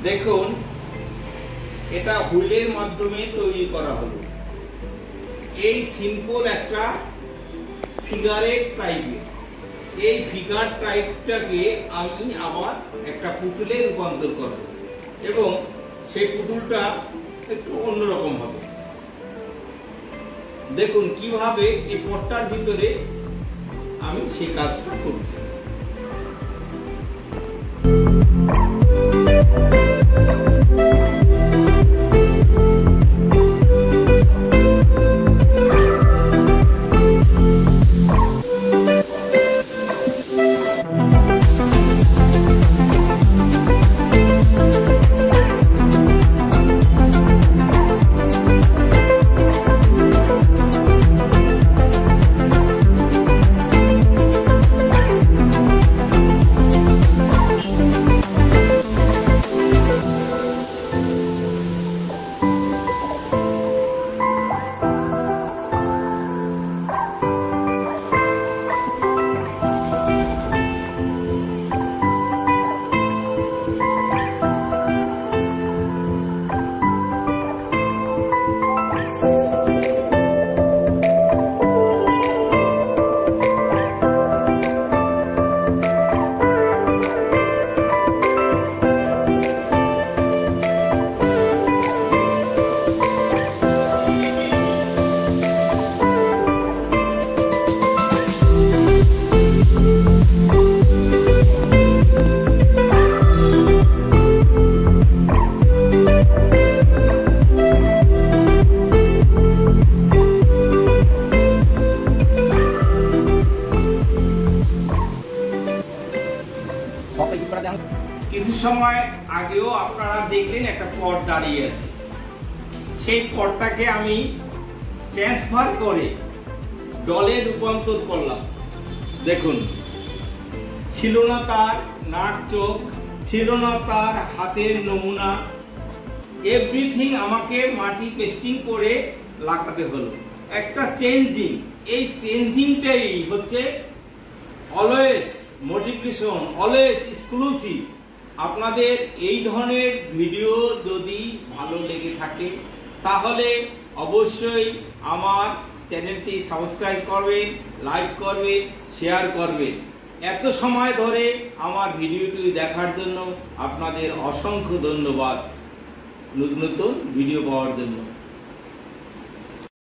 দেখুন, এটা হুইলের মাধ্যমে তৈরি করা হলো। এই সিম্পল একটা ফিগারের টাইপের, এই ফিগার টাইপটাকে আমি আবার একটা পুতুলে রূপান্তর করব এবং সেই পুতুলটা একটু অন্যরকম হবে। দেখুন কিভাবে এই পটটার ভিতরে আমি সেই কাজটা করছি। কিছু সময় আগেও আপনারা দেখলেন একটা পট দাঁড়িয়ে আছে, সেই পটটাকে আমি ট্রান্সফার করে ডলে রূপান্তর করলাম। দেখুন, ছিল না তার নাক চোখ, ছিল না তার হাতের নমুনা, এভরিথিং আমাকে মাটি পেস্টিং করে লাগাতে হলো। একটা চেঞ্জিং, এই চেঞ্জিংটাই হচ্ছে অলওয়েজ মোটিভেশন, অলওয়েজ এক্সক্লুসিভ। আপনাদের এই ধরনের ভিডিও যদি ভালো লেগে থাকে তাহলে অবশ্যই আমার চ্যানেলটি সাবস্ক্রাইব করবেন, লাইক করবেন, শেয়ার করবেন। এত সময় ধরে আমার ভিডিওটি দেখার জন্য আপনাদের অসংখ্য ধন্যবাদ। নতুন নতুন ভিডিও পাওয়ার জন্য।